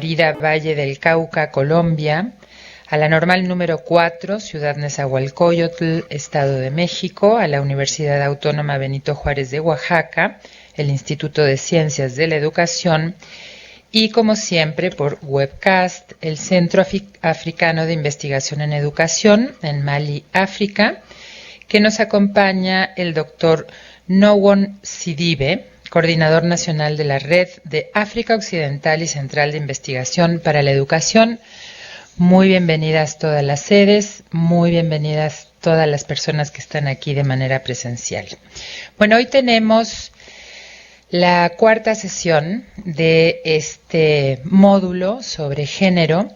Florida, Valle del Cauca, Colombia, a la Normal número 4, Ciudad Nezahualcóyotl, Estado de México, a la Universidad Autónoma Benito Juárez de Oaxaca, el Instituto de Ciencias de la Educación y, como siempre, por webcast, el Centro Africano de Investigación en Educación en Mali, África, que nos acompaña el doctor Nowon Sidibe, coordinador nacional de la Red de África Occidental y Central de Investigación para la Educación. Muy bienvenidas todas las sedes, muy bienvenidas todas las personas que están aquí de manera presencial. Bueno, hoy tenemos la cuarta sesión de este módulo sobre género.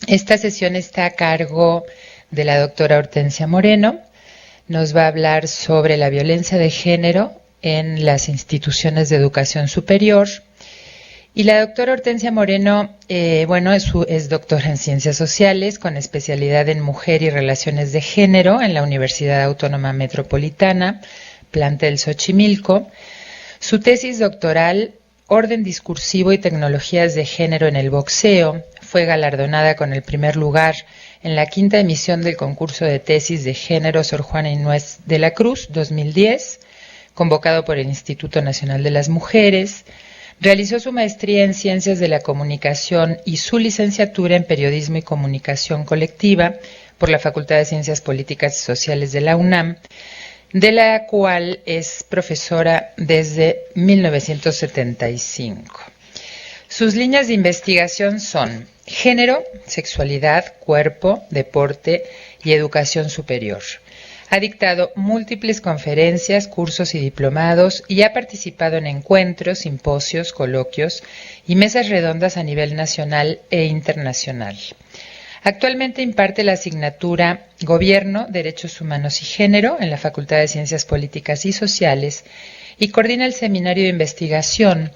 Esta sesión está a cargo de la doctora Hortensia Moreno. Nos va a hablar sobre la violencia de género en las instituciones de educación superior. Y la doctora Hortensia Moreno, es doctora en Ciencias Sociales con especialidad en Mujer y Relaciones de Género en la Universidad Autónoma Metropolitana, plantel Xochimilco. Su tesis doctoral, Orden Discursivo y Tecnologías de Género en el Boxeo, fue galardonada con el primer lugar en la quinta emisión del concurso de tesis de género Sor Juana Inés de la Cruz 2010, convocado por el Instituto Nacional de las Mujeres. Realizó su maestría en Ciencias de la Comunicación y su licenciatura en Periodismo y Comunicación Colectiva por la Facultad de Ciencias Políticas y Sociales de la UNAM, de la cual es profesora desde 1975. Sus líneas de investigación son género, sexualidad, cuerpo, deporte y educación superior. Ha dictado múltiples conferencias, cursos y diplomados y ha participado en encuentros, simposios, coloquios y mesas redondas a nivel nacional e internacional. Actualmente imparte la asignatura Gobierno, Derechos Humanos y Género en la Facultad de Ciencias Políticas y Sociales y coordina el seminario de investigación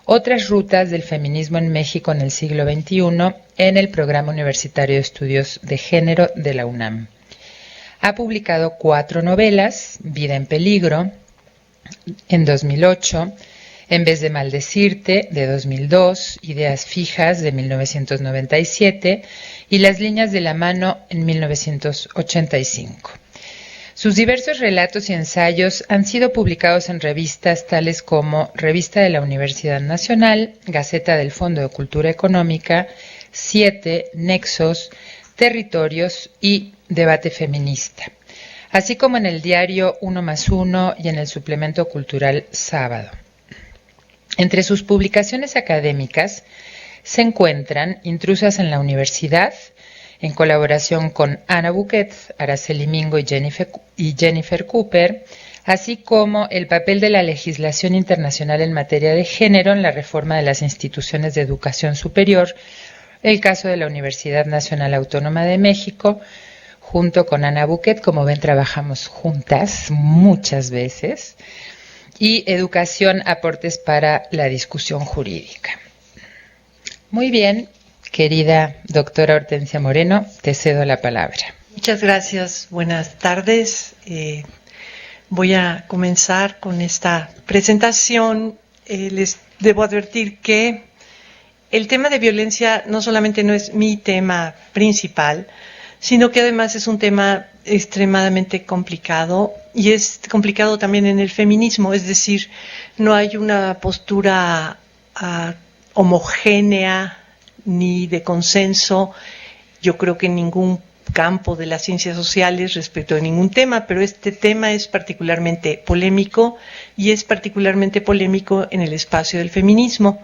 Otras rutas del feminismo en México en el siglo XXI en el Programa Universitario de Estudios de Género de la UNAM. Ha publicado 4 novelas: Vida en Peligro, en 2008, En vez de maldecirte, de 2002, Ideas fijas, de 1997, y Las líneas de la mano, en 1985. Sus diversos relatos y ensayos han sido publicados en revistas tales como Revista de la Universidad Nacional, Gaceta del Fondo de Cultura Económica, 7, Nexos, Territorios y Debate Feminista, así como en el diario 1+1 y en el suplemento cultural Sábado. Entre sus publicaciones académicas se encuentran Intrusas en la Universidad, en colaboración con Ana Buquet, Araceli Mingo y Jennifer Cooper, así como el papel de la legislación internacional en materia de género en la reforma de las instituciones de educación superior, el caso de la Universidad Nacional Autónoma de México, junto con Ana Buquet. Como ven, trabajamos juntas muchas veces, y Educación, aportes para la discusión jurídica. Muy bien, querida doctora Hortensia Moreno, te cedo la palabra. Muchas gracias, buenas tardes. Voy a comenzar con esta presentación. Les debo advertir que el tema de violencia no solamente no es mi tema principal, sino que además es un tema extremadamente complicado, y es complicado también en el feminismo, es decir, no hay una postura homogénea ni de consenso, yo creo que en ningún campo de las ciencias sociales respecto de ningún tema, pero este tema es particularmente polémico, y es particularmente polémico en el espacio del feminismo.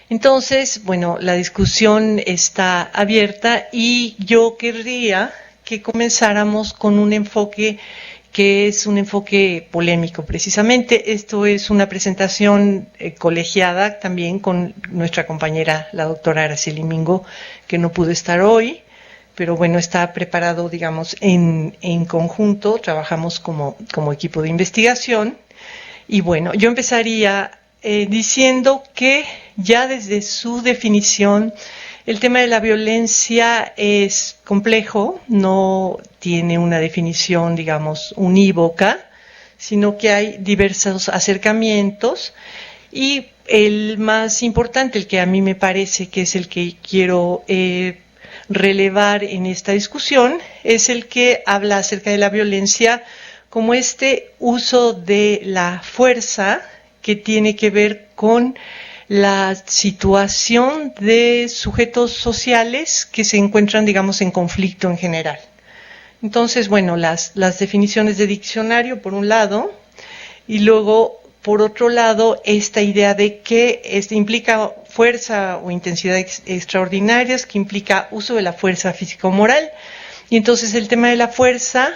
Entonces, bueno, la discusión está abierta y yo querría que comenzáramos con un enfoque que es un enfoque polémico precisamente. Esto es una presentación colegiada también con nuestra compañera, la doctora Araceli Mingo, que no pudo estar hoy, pero bueno, está preparado, digamos, en conjunto, trabajamos como equipo de investigación. Y bueno, yo empezaría diciendo que ya desde su definición el tema de la violencia es complejo, no tiene una definición, digamos, unívoca, sino que hay diversos acercamientos Y el más importante, el que a mí me parece que es el que quiero relevar en esta discusión, es el que habla acerca de la violencia como este uso de la fuerza que tiene que ver con la situación de sujetos sociales que se encuentran, digamos, en conflicto en general. Entonces, bueno, las definiciones de diccionario, por un lado, y luego, por otro lado, esta idea de que implica fuerza o intensidad extraordinarias, que implica uso de la fuerza física o moral. Y entonces el tema de la fuerza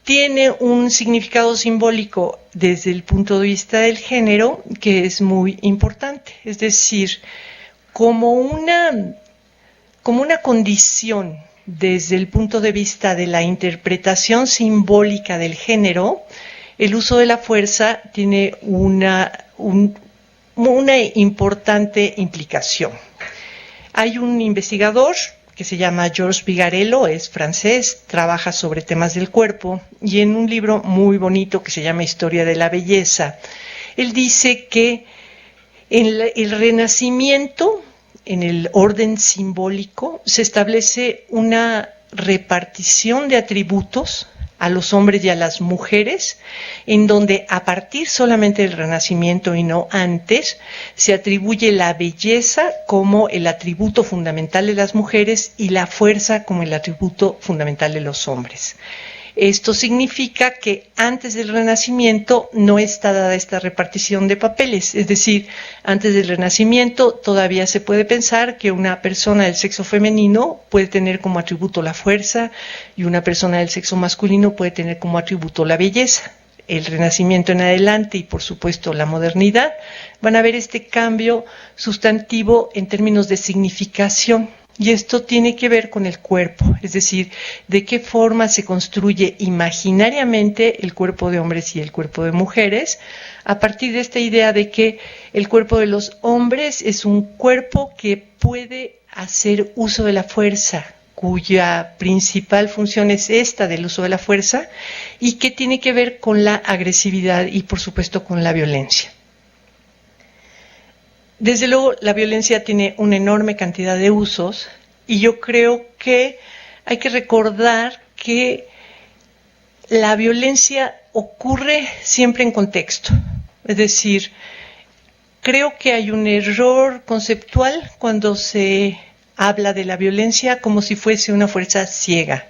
tiene un significado simbólico desde el punto de vista del género que es muy importante. Es decir, como una condición desde el punto de vista de la interpretación simbólica del género, el uso de la fuerza tiene una importante implicación. Hay un investigador que se llama Georges Vigarello, es francés, trabaja sobre temas del cuerpo, y en un libro muy bonito que se llama Historia de la Belleza, él dice que en el Renacimiento, en el orden simbólico, se establece una repartición de atributos a los hombres y a las mujeres, en donde a partir solamente del Renacimiento y no antes, se atribuye la belleza como el atributo fundamental de las mujeres y la fuerza como el atributo fundamental de los hombres. Esto significa que antes del Renacimiento no está dada esta repartición de papeles, es decir, antes del Renacimiento todavía se puede pensar que una persona del sexo femenino puede tener como atributo la fuerza y una persona del sexo masculino puede tener como atributo la belleza. El Renacimiento en adelante y por supuesto la modernidad van a ver este cambio sustantivo en términos de significación. Y esto tiene que ver con el cuerpo, es decir, de qué forma se construye imaginariamente el cuerpo de hombres y el cuerpo de mujeres, a partir de esta idea de que el cuerpo de los hombres es un cuerpo que puede hacer uso de la fuerza, cuya principal función es esta del uso de la fuerza, y que tiene que ver con la agresividad y, por supuesto, con la violencia. Desde luego, la violencia tiene una enorme cantidad de usos y yo creo que hay que recordar que la violencia ocurre siempre en contexto. Es decir, creo que hay un error conceptual cuando se habla de la violencia como si fuese una fuerza ciega.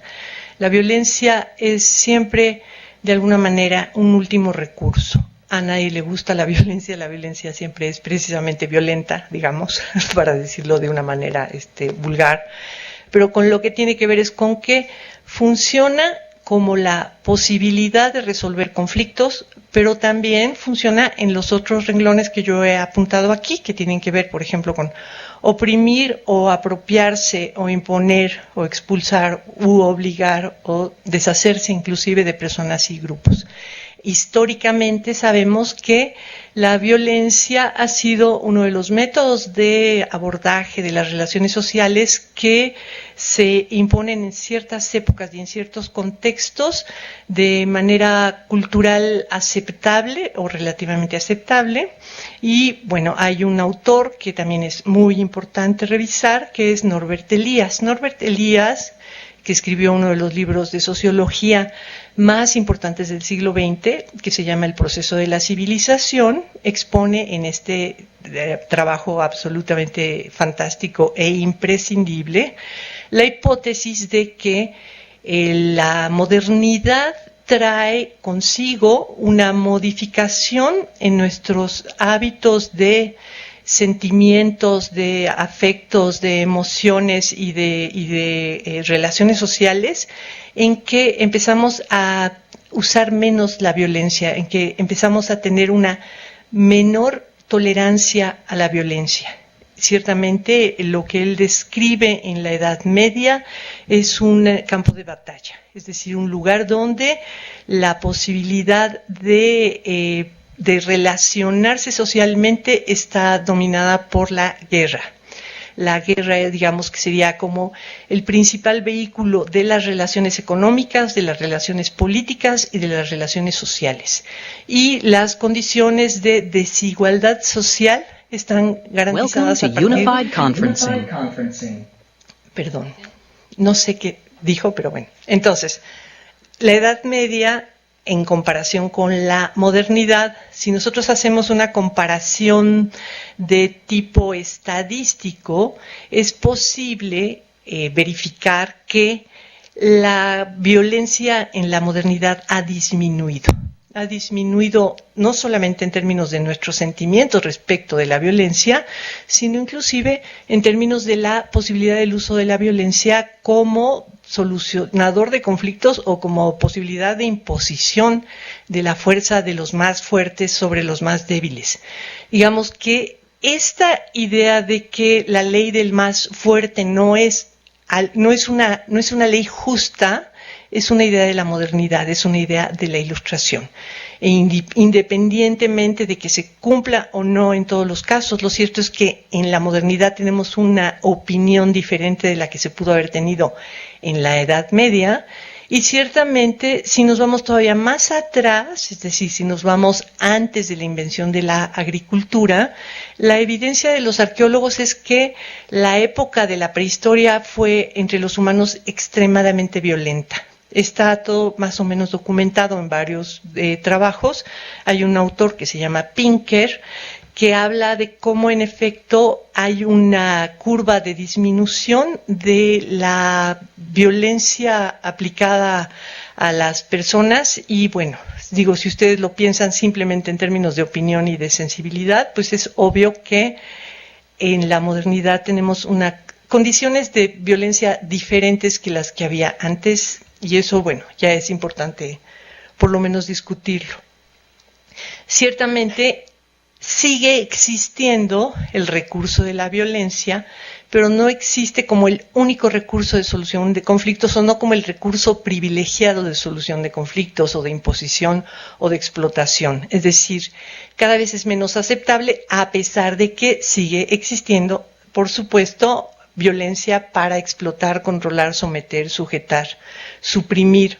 La violencia es siempre, de alguna manera, un último recurso. A nadie le gusta la violencia siempre es precisamente violenta, digamos, para decirlo de una manera vulgar, pero con lo que tiene que ver es con que funciona como la posibilidad de resolver conflictos, pero también funciona en los otros renglones que yo he apuntado aquí, que tienen que ver, por ejemplo, con oprimir o apropiarse o imponer o expulsar u obligar o deshacerse inclusive de personas y grupos. Históricamente sabemos que la violencia ha sido uno de los métodos de abordaje de las relaciones sociales que se imponen en ciertas épocas y en ciertos contextos de manera cultural aceptable o relativamente aceptable. Y bueno, hay un autor que también es muy importante revisar, que es Norbert Elias. Norbert Elias, que escribió uno de los libros de sociología más importantes del siglo XX, que se llama El proceso de la civilización, expone en este trabajo absolutamente fantástico e imprescindible la hipótesis de que la modernidad trae consigo una modificación en nuestros hábitos de sentimientos, de afectos, de emociones y de relaciones sociales, en que empezamos a usar menos la violencia, en que empezamos a tener una menor tolerancia a la violencia. Ciertamente lo que él describe en la Edad Media es un campo de batalla, es decir, un lugar donde la posibilidad de relacionarse socialmente está dominada por la guerra. la guerra, digamos que sería como el principal vehículo de las relaciones económicas, de las relaciones políticas y de las relaciones sociales. Y las condiciones de desigualdad social están garantizadas a partir de Unified Conferencing. Perdón, no sé qué dijo, pero bueno. Entonces, la Edad Media, en comparación con la modernidad, si nosotros hacemos una comparación de tipo estadístico, es posible verificar que la violencia en la modernidad ha disminuido. Ha disminuido no solamente en términos de nuestros sentimientos respecto de la violencia, sino inclusive en términos de la posibilidad del uso de la violencia como solucionador de conflictos o como posibilidad de imposición de la fuerza de los más fuertes sobre los más débiles. Digamos que esta idea de que la ley del más fuerte no es una ley justa, es una idea de la modernidad, es una idea de la Ilustración. E independientemente de que se cumpla o no en todos los casos, lo cierto es que en la modernidad tenemos una opinión diferente de la que se pudo haber tenido en la Edad Media. Y ciertamente, si nos vamos todavía más atrás, es decir, si nos vamos antes de la invención de la agricultura, la evidencia de los arqueólogos es que la época de la prehistoria fue entre los humanos extremadamente violenta. Está todo más o menos documentado en varios trabajos. Hay un autor que se llama Pinker, que habla de cómo en efecto hay una curva de disminución de la violencia aplicada a las personas. Y bueno, digo, si ustedes lo piensan simplemente en términos de opinión y de sensibilidad, pues es obvio que en la modernidad tenemos condiciones de violencia diferentes que las que había antes. Y eso, bueno, ya es importante por lo menos discutirlo. Ciertamente sigue existiendo el recurso de la violencia, pero no existe como el único recurso de solución de conflictos o no como el recurso privilegiado de solución de conflictos o de imposición o de explotación. Es decir, cada vez es menos aceptable a pesar de que sigue existiendo, por supuesto, violencia para explotar, controlar, someter, sujetar, suprimir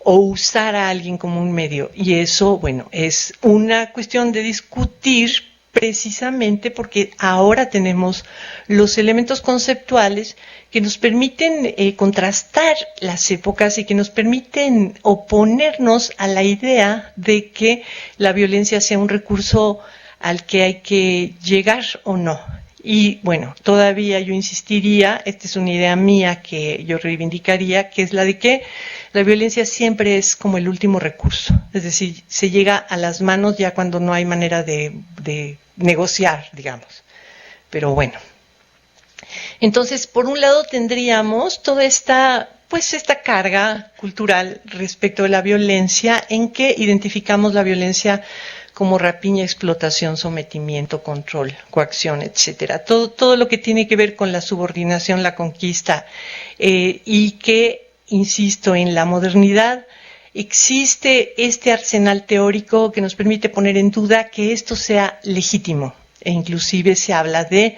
o usar a alguien como un medio. Y eso, bueno, es una cuestión de discutir precisamente porque ahora tenemos los elementos conceptuales que nos permiten contrastar las épocas y que nos permiten oponernos a la idea de que la violencia sea un recurso al que hay que llegar o no. Y bueno, todavía yo insistiría, esta es una idea mía que yo reivindicaría, que es la de que la violencia siempre es como el último recurso. Es decir, se llega a las manos ya cuando no hay manera de negociar, digamos. Pero bueno. Entonces, por un lado tendríamos toda esta carga cultural respecto de la violencia, en que identificamos la violencia como rapiña, explotación, sometimiento, control, coacción, etcétera. Todo lo que tiene que ver con la subordinación, la conquista, y que, insisto, en la modernidad existe este arsenal teórico que nos permite poner en duda que esto sea legítimo. E inclusive se habla de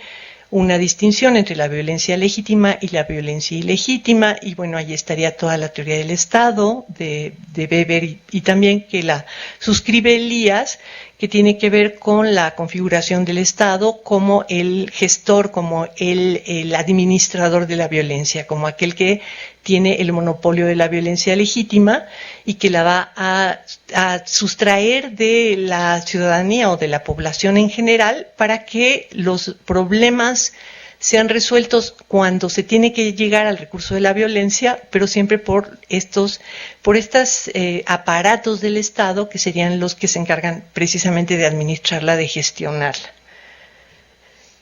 una distinción entre la violencia legítima y la violencia ilegítima, y bueno, ahí estaría toda la teoría del Estado de Weber y también que la suscribe Elías, que tiene que ver con la configuración del Estado como el gestor, como el administrador de la violencia, como aquel que tiene el monopolio de la violencia legítima y que la va a sustraer de la ciudadanía o de la población en general para que los problemas sean resueltos cuando se tiene que llegar al recurso de la violencia, pero siempre por estos aparatos del Estado que serían los que se encargan precisamente de administrarla, de gestionarla.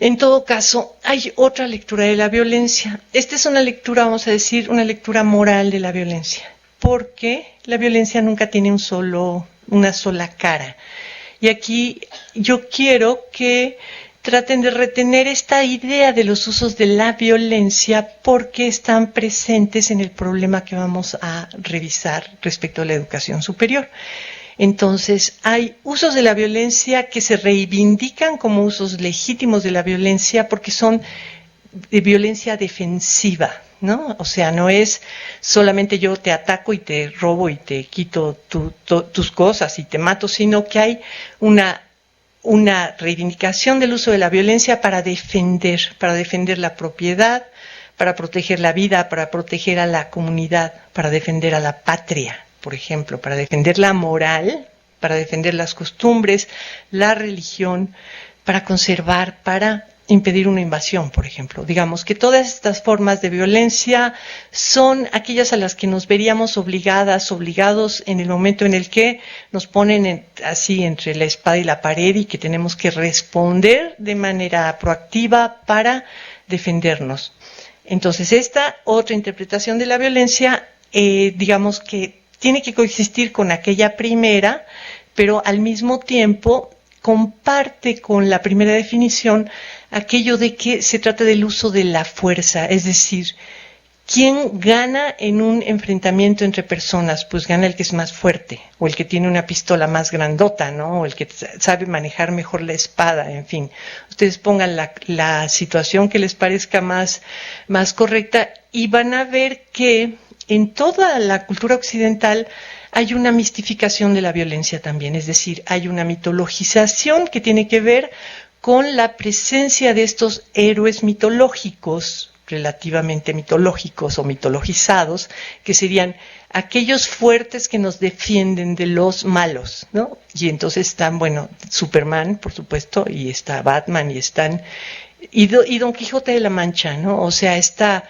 En todo caso, hay otra lectura de la violencia. Esta es una lectura, vamos a decir, una lectura moral de la violencia, porque la violencia nunca tiene una sola cara. Y aquí yo quiero que traten de retener esta idea de los usos de la violencia porque están presentes en el problema que vamos a revisar respecto a la educación superior. Entonces, hay usos de la violencia que se reivindican como usos legítimos de la violencia porque son de violencia defensiva, ¿no? O sea, no es solamente yo te ataco y te robo y te quito tus cosas y te mato, sino que hay una reivindicación del uso de la violencia para defender la propiedad, para proteger la vida, para proteger a la comunidad, para defender a la patria, por ejemplo, para defender la moral, para defender las costumbres, la religión, para conservar, para impedir una invasión, por ejemplo. Digamos que todas estas formas de violencia son aquellas a las que nos veríamos obligados en el momento en el que nos ponen así entre la espada y la pared y que tenemos que responder de manera proactiva para defendernos. Entonces, esta otra interpretación de la violencia, digamos que tiene que coexistir con aquella primera, pero al mismo tiempo comparte con la primera definición aquello de que se trata del uso de la fuerza, es decir, ¿quién gana en un enfrentamiento entre personas? Pues gana el que es más fuerte, o el que tiene una pistola más grandota, ¿no? O el que sabe manejar mejor la espada, en fin. Ustedes pongan la situación que les parezca más correcta y van a ver que en toda la cultura occidental hay una mistificación de la violencia también, es decir, hay una mitologización que tiene que ver con la presencia de estos héroes mitológicos, relativamente mitológicos o mitologizados, que serían aquellos fuertes que nos defienden de los malos, ¿no? Y entonces están, bueno, Superman, por supuesto, y está Batman, y Don Quijote de la Mancha, ¿no? O sea, está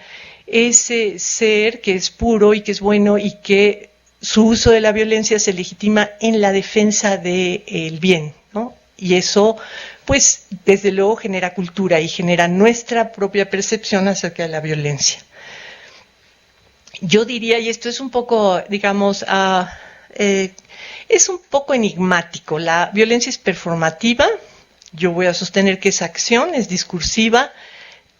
ese ser que es puro y que es bueno y que su uso de la violencia se legitima en la defensa del bien, ¿no? Y eso, pues, desde luego genera cultura y genera nuestra propia percepción acerca de la violencia. Yo diría, y esto es un poco, digamos, es un poco enigmático, la violencia es performativa, yo voy a sostener que es acción, es discursiva,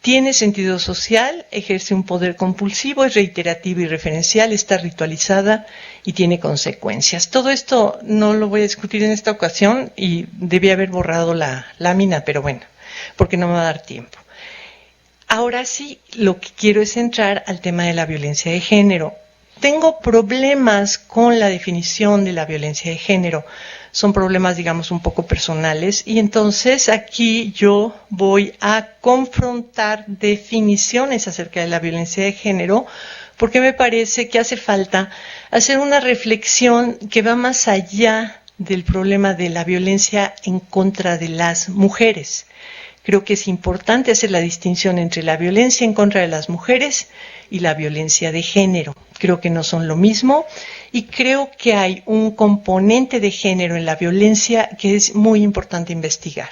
tiene sentido social, ejerce un poder compulsivo, es reiterativa y referencial, está ritualizada y tiene consecuencias. Todo esto no lo voy a discutir en esta ocasión y debí haber borrado la lámina, pero bueno, porque no me va a dar tiempo. Ahora sí, lo que quiero es entrar al tema de la violencia de género. Tengo problemas con la definición de la violencia de género. Son problemas, digamos, un poco personales. Y entonces aquí yo voy a confrontar definiciones acerca de la violencia de género, porque me parece que hace falta hacer una reflexión que va más allá del problema de la violencia en contra de las mujeres. Creo que es importante hacer la distinción entre la violencia en contra de las mujeres y la violencia de género. Creo que no son lo mismo y creo que hay un componente de género en la violencia que es muy importante investigar.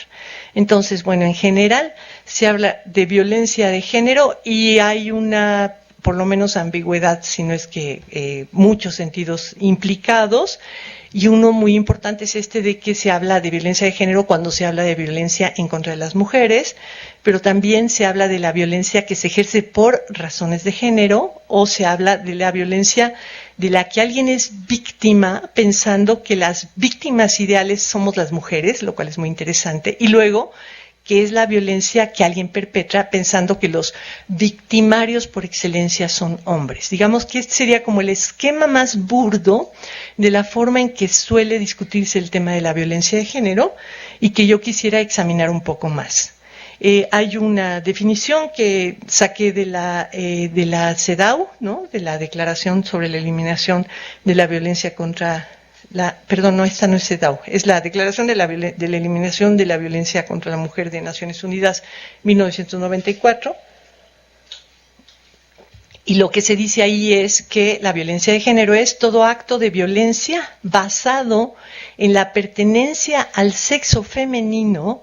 Entonces, bueno, en general se habla de violencia de género y hay una, por lo menos, ambigüedad, si no es que muchos sentidos implicados. Y uno muy importante es este de que se habla de violencia de género cuando se habla de violencia en contra de las mujeres, pero también se habla de la violencia que se ejerce por razones de género o se habla de la violencia de la que alguien es víctima pensando que las víctimas ideales somos las mujeres, lo cual es muy interesante, y luego que es la violencia que alguien perpetra pensando que los victimarios por excelencia son hombres. Digamos que este sería como el esquema más burdo de la forma en que suele discutirse el tema de la violencia de género y que yo quisiera examinar un poco más. Hay una definición que saqué de la CEDAW, ¿no? De la Declaración sobre la Eliminación de la Violencia contra esta no es CEDAW, es la Declaración de la Eliminación de la Violencia contra la Mujer de Naciones Unidas, 1994. Y lo que se dice ahí es que la violencia de género es todo acto de violencia basado en la pertenencia al sexo femenino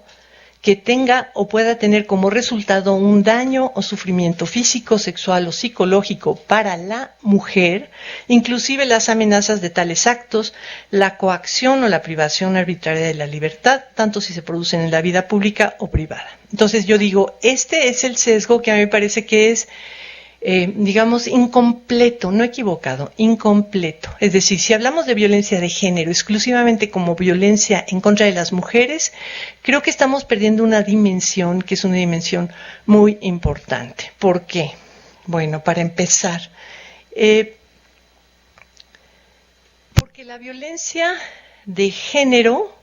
que tenga o pueda tener como resultado un daño o sufrimiento físico, sexual o psicológico para la mujer, inclusive las amenazas de tales actos, la coacción o la privación arbitraria de la libertad, tanto si se producen en la vida pública o privada. Entonces yo digo, este es el sesgo que a mí me parece que es digamos, incompleto, no equivocado, incompleto. Es decir, si hablamos de violencia de género exclusivamente como violencia en contra de las mujeres, creo que estamos perdiendo una dimensión que es una dimensión muy importante. ¿Por qué? Bueno, para empezar, porque la violencia de género,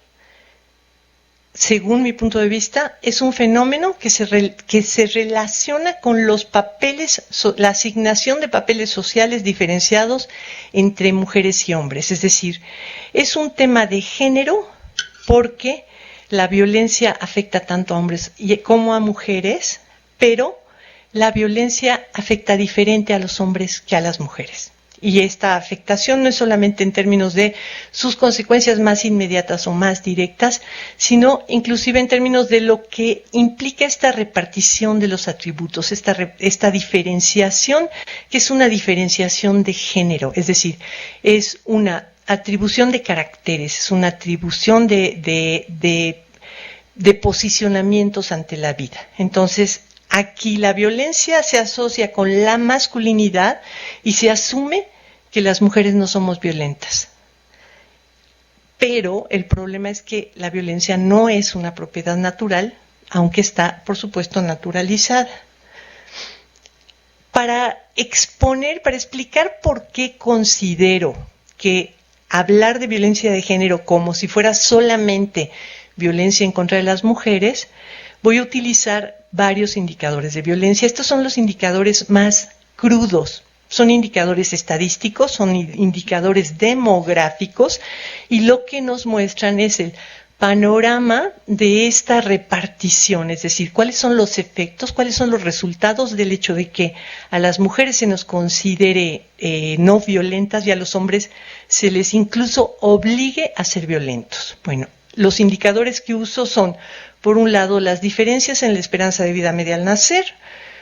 según mi punto de vista, es un fenómeno que se relaciona con los papeles, la asignación de papeles sociales diferenciados entre mujeres y hombres. Es decir, es un tema de género porque la violencia afecta tanto a hombres como a mujeres, pero la violencia afecta diferente a los hombres que a las mujeres. Y esta afectación no es solamente en términos de sus consecuencias más inmediatas o más directas, sino inclusive en términos de lo que implica esta repartición de los atributos, esta diferenciación, que es una diferenciación de género, es decir, es una atribución de caracteres, es una atribución de posicionamientos ante la vida. Entonces, aquí la violencia se asocia con la masculinidad y se asume que las mujeres no somos violentas. Pero el problema es que la violencia no es una propiedad natural, aunque está, por supuesto, naturalizada. Para explicar por qué considero que hablar de violencia de género como si fuera solamente violencia en contra de las mujeres, voy a utilizar varios indicadores de violencia. Estos son los indicadores más crudos. Son indicadores estadísticos, son indicadores demográficos y lo que nos muestran es el panorama de esta repartición, es decir, cuáles son los efectos, cuáles son los resultados del hecho de que a las mujeres se nos considere no violentas y a los hombres se les incluso obligue a ser violentos. Bueno, los indicadores que uso son, por un lado, las diferencias en la esperanza de vida media al nacer,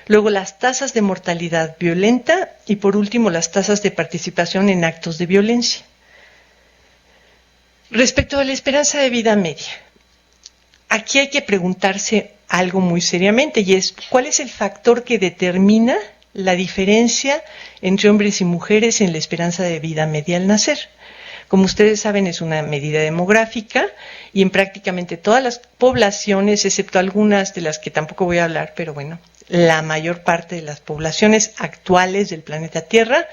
luego las tasas de mortalidad violenta y por último las tasas de participación en actos de violencia. Respecto a la esperanza de vida media, aquí hay que preguntarse algo muy seriamente y es ¿cuál es el factor que determina la diferencia entre hombres y mujeres en la esperanza de vida media al nacer? Como ustedes saben, es una medida demográfica y en prácticamente todas las poblaciones, excepto algunas de las que tampoco voy a hablar, pero bueno, la mayor parte de las poblaciones actuales del planeta Tierra,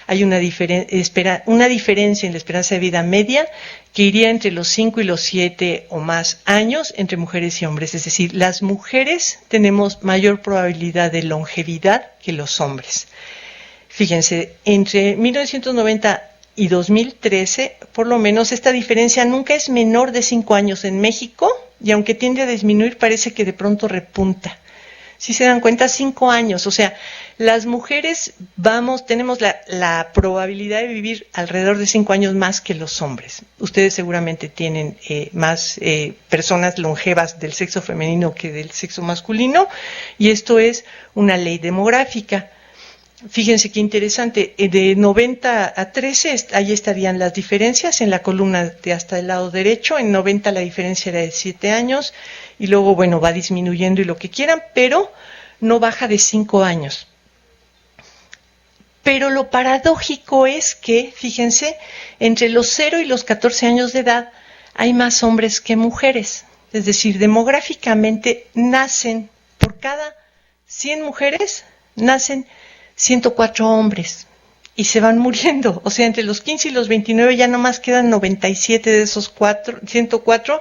hay una diferencia en la esperanza de vida media que iría entre los 5 y los 7 o más años entre mujeres y hombres. Es decir, las mujeres tenemos mayor probabilidad de longevidad que los hombres. Fíjense, entre 1990 y 2013, por lo menos, esta diferencia nunca es menor de 5 años en México y aunque tiende a disminuir, parece que de pronto repunta. Si se dan cuenta, 5 años, o sea, las mujeres tenemos la probabilidad de vivir alrededor de 5 años más que los hombres. Ustedes seguramente tienen más personas longevas del sexo femenino que del sexo masculino y esto es una ley demográfica. Fíjense qué interesante, de 90 a 13, ahí estarían las diferencias en la columna de hasta el lado derecho, en 90 la diferencia era de 7 años, y luego, bueno, va disminuyendo y lo que quieran, pero no baja de 5 años. Pero lo paradójico es que, fíjense, entre los 0 y los 14 años de edad hay más hombres que mujeres, es decir, demográficamente nacen, por cada 100 mujeres, nacen 104 hombres y se van muriendo, o sea, entre los 15 y los 29 ya nomás quedan 97 de esos 104,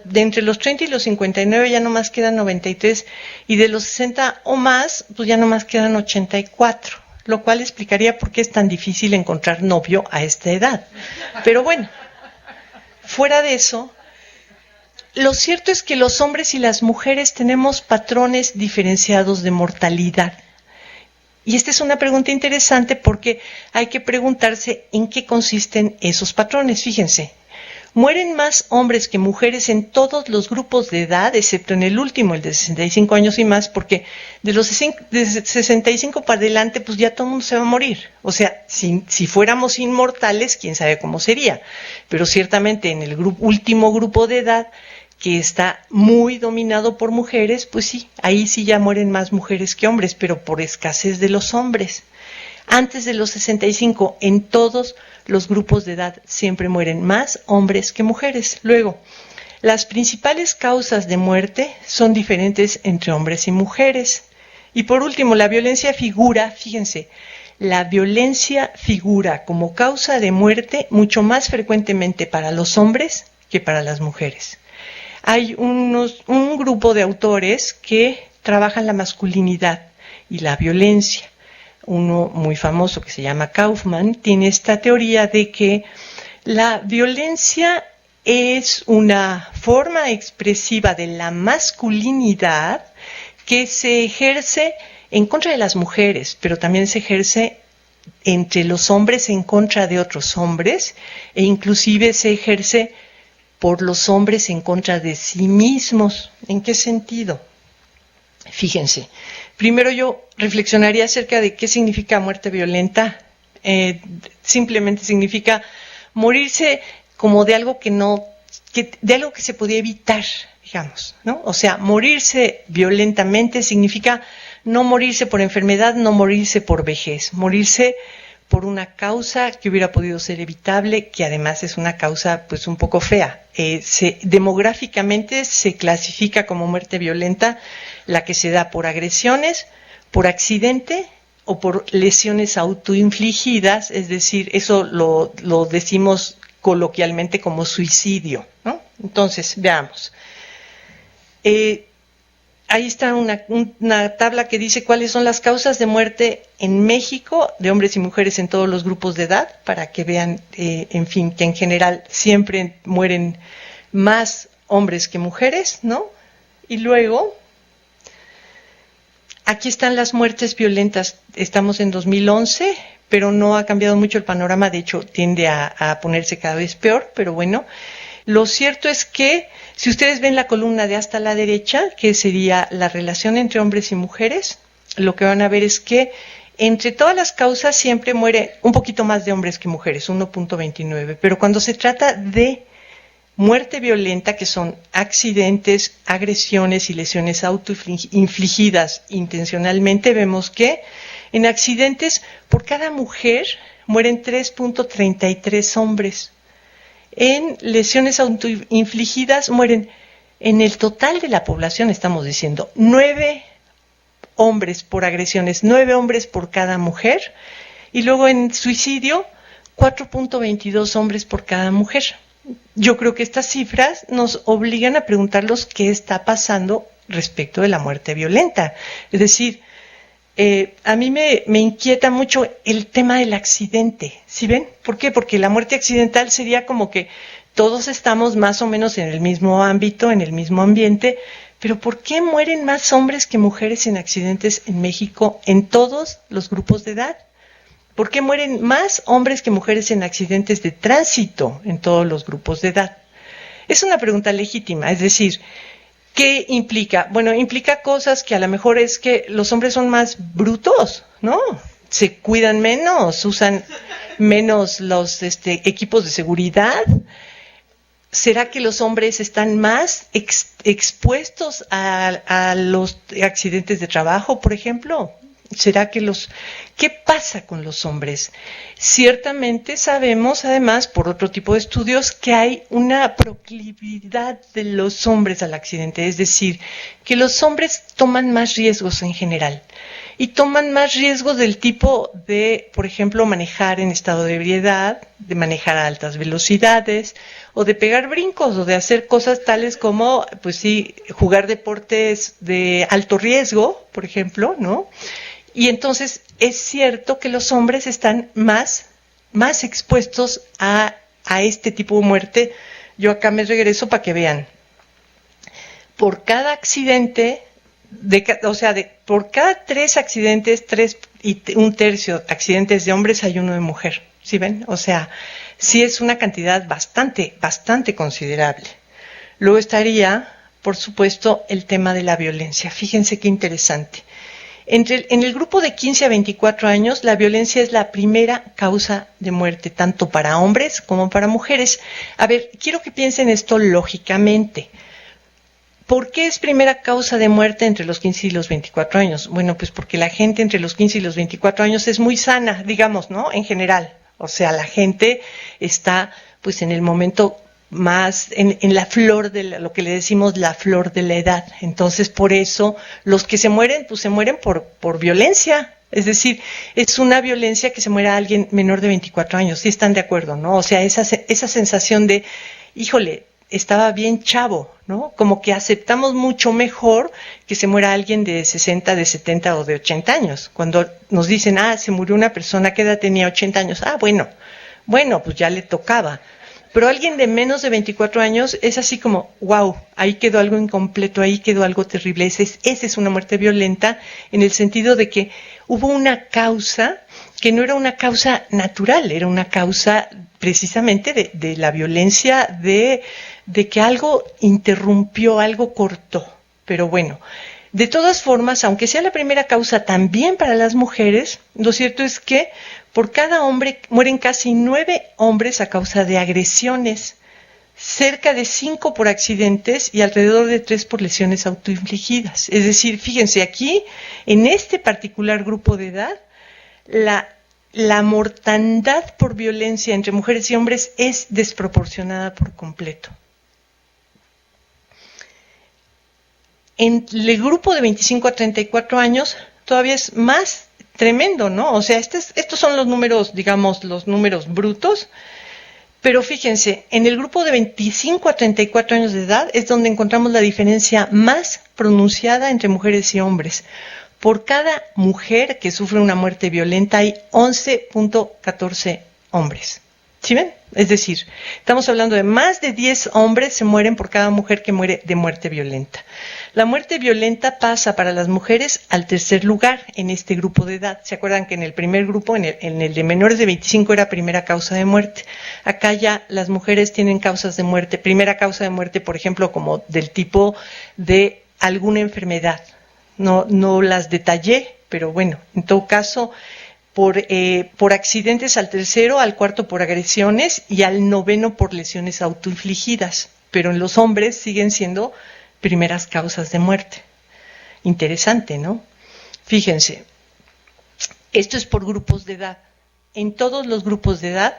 de entre los 30 y los 59 ya nomás quedan 93 y de los 60 o más, pues ya nomás quedan 84, lo cual explicaría por qué es tan difícil encontrar novio a esta edad. Pero bueno, fuera de eso, lo cierto es que los hombres y las mujeres tenemos patrones diferenciados de mortalidad. Y esta es una pregunta interesante porque hay que preguntarse en qué consisten esos patrones. Fíjense, mueren más hombres que mujeres en todos los grupos de edad, excepto en el último, el de 65 años y más, porque de los de 65 para adelante, pues ya todo el mundo se va a morir. O sea, si fuéramos inmortales, quién sabe cómo sería. Pero ciertamente en el último grupo de edad, que está muy dominado por mujeres, pues sí, ahí sí ya mueren más mujeres que hombres, pero por escasez de los hombres. Antes de los 65, en todos los grupos de edad siempre mueren más hombres que mujeres. Luego, las principales causas de muerte son diferentes entre hombres y mujeres. Y por último, la violencia figura, fíjense, la violencia figura como causa de muerte mucho más frecuentemente para los hombres que para las mujeres. Hay un grupo de autores que trabajan la masculinidad y la violencia. Uno muy famoso que se llama Kaufman tiene esta teoría de que la violencia es una forma expresiva de la masculinidad que se ejerce en contra de las mujeres, pero también se ejerce entre los hombres en contra de otros hombres, e inclusive se ejerce por los hombres en contra de sí mismos. ¿En qué sentido? Fíjense, primero yo reflexionaría acerca de qué significa muerte violenta. Simplemente significa morirse como de algo de algo que se podía evitar, digamos, ¿no? O sea, morirse violentamente significa no morirse por enfermedad, no morirse por vejez, morirse por una causa que hubiera podido ser evitable, que además es una causa pues un poco fea. Demográficamente se clasifica como muerte violenta la que se da por agresiones, por accidente o por lesiones autoinfligidas, es decir, eso lo decimos coloquialmente como suicidio, ¿no? Entonces, veamos. Ahí está una tabla que dice cuáles son las causas de muerte en México de hombres y mujeres en todos los grupos de edad, para que vean, en fin, que en general siempre mueren más hombres que mujeres, ¿no? Y luego, aquí están las muertes violentas. Estamos en 2011, pero no ha cambiado mucho el panorama, de hecho tiende a ponerse cada vez peor, pero bueno. Lo cierto es que, si ustedes ven la columna de hasta la derecha, que sería la relación entre hombres y mujeres, lo que van a ver es que entre todas las causas siempre muere un poquito más de hombres que mujeres, 1.29, pero cuando se trata de muerte violenta, que son accidentes, agresiones y lesiones autoinfligidas intencionalmente, vemos que en accidentes por cada mujer mueren 3.33 hombres. En lesiones autoinfligidas mueren, en el total de la población estamos diciendo, 9 hombres por agresiones, 9 hombres por cada mujer, y luego en suicidio 4.22 hombres por cada mujer. Yo creo que estas cifras nos obligan a preguntarnos qué está pasando respecto de la muerte violenta. Es decir, a mí me inquieta mucho el tema del accidente, ¿sí ven? ¿Por qué? Porque la muerte accidental sería como que todos estamos más o menos en el mismo ámbito, en el mismo ambiente, pero ¿por qué mueren más hombres que mujeres en accidentes en México en todos los grupos de edad? ¿Por qué mueren más hombres que mujeres en accidentes de tránsito en todos los grupos de edad? Es una pregunta legítima, es decir, ¿qué implica? Bueno, implica cosas que a lo mejor es que los hombres son más brutos, ¿no? Se cuidan menos, usan menos los equipos de seguridad. ¿Será que los hombres están más expuestos a los accidentes de trabajo, por ejemplo? ¿Será que qué pasa con los hombres? Ciertamente sabemos, además, por otro tipo de estudios, que hay una proclividad de los hombres al accidente, es decir, que los hombres toman más riesgos en general. Y toman más riesgos del tipo de, por ejemplo, manejar en estado de ebriedad, de manejar a altas velocidades, o de pegar brincos, o de hacer cosas tales como, pues sí, jugar deportes de alto riesgo, por ejemplo, ¿no? Y entonces es cierto que los hombres están más expuestos a este tipo de muerte. Yo acá me regreso para que vean. Por cada accidente, por cada 3 accidentes, 3 y 1/3 accidentes de hombres, hay uno de mujer. ¿Sí ven? O sea, sí es una cantidad bastante considerable. Luego estaría, por supuesto, el tema de la violencia. Fíjense qué interesante. En el grupo de 15 a 24 años, la violencia es la primera causa de muerte, tanto para hombres como para mujeres. A ver, quiero que piensen esto lógicamente. ¿Por qué es primera causa de muerte entre los 15 y los 24 años? Bueno, pues porque la gente entre los 15 y los 24 años es muy sana, digamos, ¿no? En general. O sea, la gente está pues en el momento más, en la flor de lo que le decimos la flor de la edad. Entonces, por eso, los que se mueren, pues se mueren por violencia. Es decir, es una violencia que se muera alguien menor de 24 años. Sí están de acuerdo, ¿no? O sea, esa sensación de, híjole, estaba bien chavo, ¿no? Como que aceptamos mucho mejor que se muera alguien de 60, de 70 o de 80 años. Cuando nos dicen, se murió una persona, ¿qué edad tenía? 80 años. Bueno, pues ya le tocaba. Pero alguien de menos de 24 años es así como, wow, ahí quedó algo incompleto, ahí quedó algo terrible. Esa es una muerte violenta en el sentido de que hubo una causa que no era una causa natural, era una causa precisamente de la violencia, de que algo interrumpió, algo cortó. Pero bueno, de todas formas, aunque sea la primera causa también para las mujeres, lo cierto es que por cada hombre mueren casi 9 hombres a causa de agresiones, cerca de 5 por accidentes y alrededor de 3 por lesiones autoinfligidas. Es decir, fíjense, aquí, en este particular grupo de edad, la mortandad por violencia entre mujeres y hombres es desproporcionada por completo. En el grupo de 25 a 34 años todavía es más tremendo, ¿no? O sea, estos son los números, digamos, los números brutos, pero fíjense, en el grupo de 25 a 34 años de edad es donde encontramos la diferencia más pronunciada entre mujeres y hombres. Por cada mujer que sufre una muerte violenta hay 11.14 hombres. ¿Sí ven? Es decir, estamos hablando de más de 10 hombres se mueren por cada mujer que muere de muerte violenta. La muerte violenta pasa para las mujeres al tercer lugar en este grupo de edad. ¿Se acuerdan que en el primer grupo, en el de menores de 25, era primera causa de muerte? Acá ya las mujeres tienen causas de muerte. Primera causa de muerte, por ejemplo, como del tipo de alguna enfermedad. No las detallé, pero bueno, en todo caso, por accidentes al tercero, al cuarto por agresiones y al noveno por lesiones autoinfligidas. Pero en los hombres siguen siendo primeras causas de muerte. Interesante, ¿no? Fíjense, esto es por grupos de edad. En todos los grupos de edad,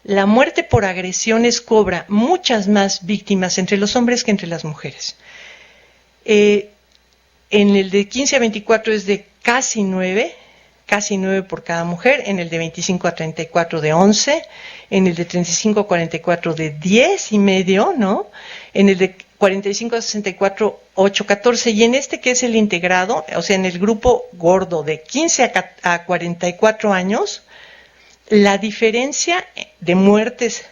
la muerte por agresiones cobra muchas más víctimas entre los hombres que entre las mujeres. En el de 15 a 24 es de casi 9 por cada mujer, en el de 25 a 34 de 11, en el de 35 a 44 de 10 y medio, ¿no? En el de 45 a 64, 8, 14, y en este que es el integrado, o sea, en el grupo gordo de 15 a 44 años, la diferencia de muertes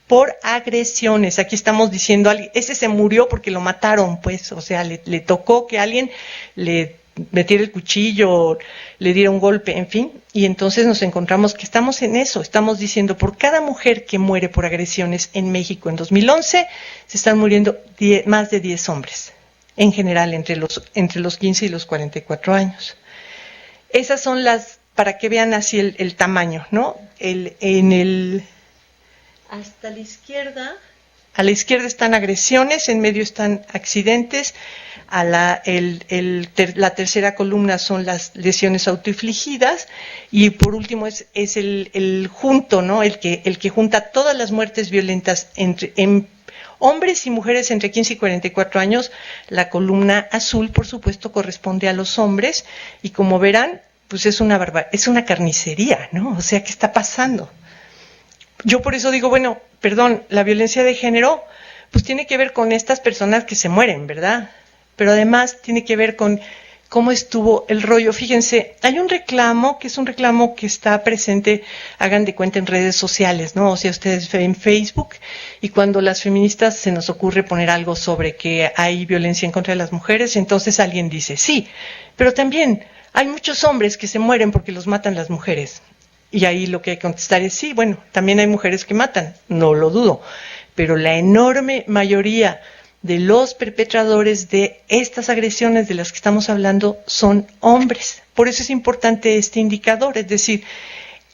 por agresiones, aquí estamos diciendo, ese se murió porque lo mataron, pues, o sea, le tocó que alguien le metiera el cuchillo, le diera un golpe, en fin, y entonces nos encontramos que estamos en eso, estamos diciendo, por cada mujer que muere por agresiones en México en 2011, se están muriendo más de 10 hombres, en general, entre los 15 y los 44 años. Esas son para que vean así el tamaño, ¿no? Hasta la izquierda, a la izquierda están agresiones, en medio están accidentes, la tercera columna son las lesiones autoinfligidas y por último es el junto, ¿no? El que junta todas las muertes violentas en hombres y mujeres entre 15 y 44 años. La columna azul, por supuesto, corresponde a los hombres y como verán, pues es una carnicería, ¿no? O sea, ¿qué está pasando? Yo por eso digo, la violencia de género, pues tiene que ver con estas personas que se mueren, ¿verdad? Pero además tiene que ver con cómo estuvo el rollo. Fíjense, hay un reclamo que está presente, hagan de cuenta, en redes sociales, ¿no? O sea, ustedes ven Facebook y cuando las feministas se nos ocurre poner algo sobre que hay violencia en contra de las mujeres, entonces alguien dice, sí, pero también hay muchos hombres que se mueren porque los matan las mujeres. Y ahí lo que hay que contestar es sí, también hay mujeres que matan, no lo dudo, pero la enorme mayoría de los perpetradores de estas agresiones de las que estamos hablando son hombres. Por eso es importante este indicador, es decir,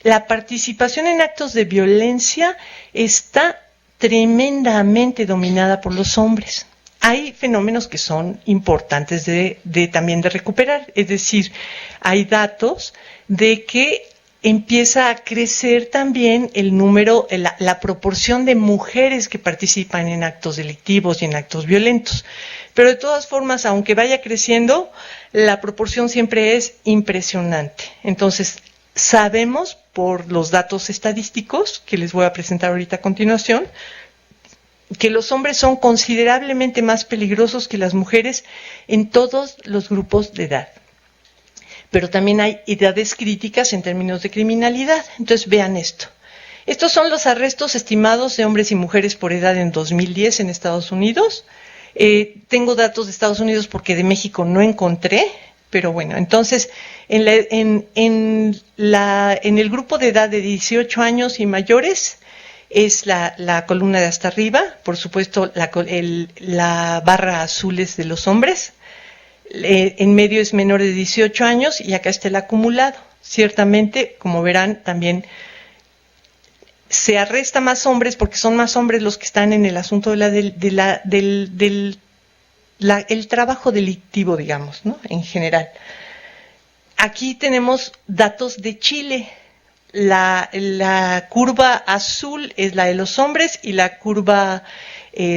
la participación en actos de violencia está tremendamente dominada por los hombres. hay fenómenos que son importantes también de recuperar. Es decir, hay datos de que empieza a crecer también el número, la proporción de mujeres que participan en actos delictivos y en actos violentos. Pero de todas formas, aunque vaya creciendo, la proporción siempre es impresionante. Entonces, sabemos por los datos estadísticos que les voy a presentar ahorita a continuación, que los hombres son considerablemente más peligrosos que las mujeres en todos los grupos de edad. Pero también hay edades críticas en términos de criminalidad. Entonces vean esto. Estos son los arrestos estimados de hombres y mujeres por edad en 2010 en Estados Unidos. Tengo datos de Estados Unidos porque de México no encontré, pero bueno, entonces en el grupo de edad de 18 años y mayores es la columna de hasta arriba, por supuesto la barra azul es de los hombres. En medio es menor de 18 años y acá está el acumulado. Ciertamente, como verán, también se arresta más hombres porque son más hombres los que están en el asunto de el trabajo delictivo, digamos, ¿no? En general. Aquí tenemos datos de Chile. La curva azul es la de los hombres y la curva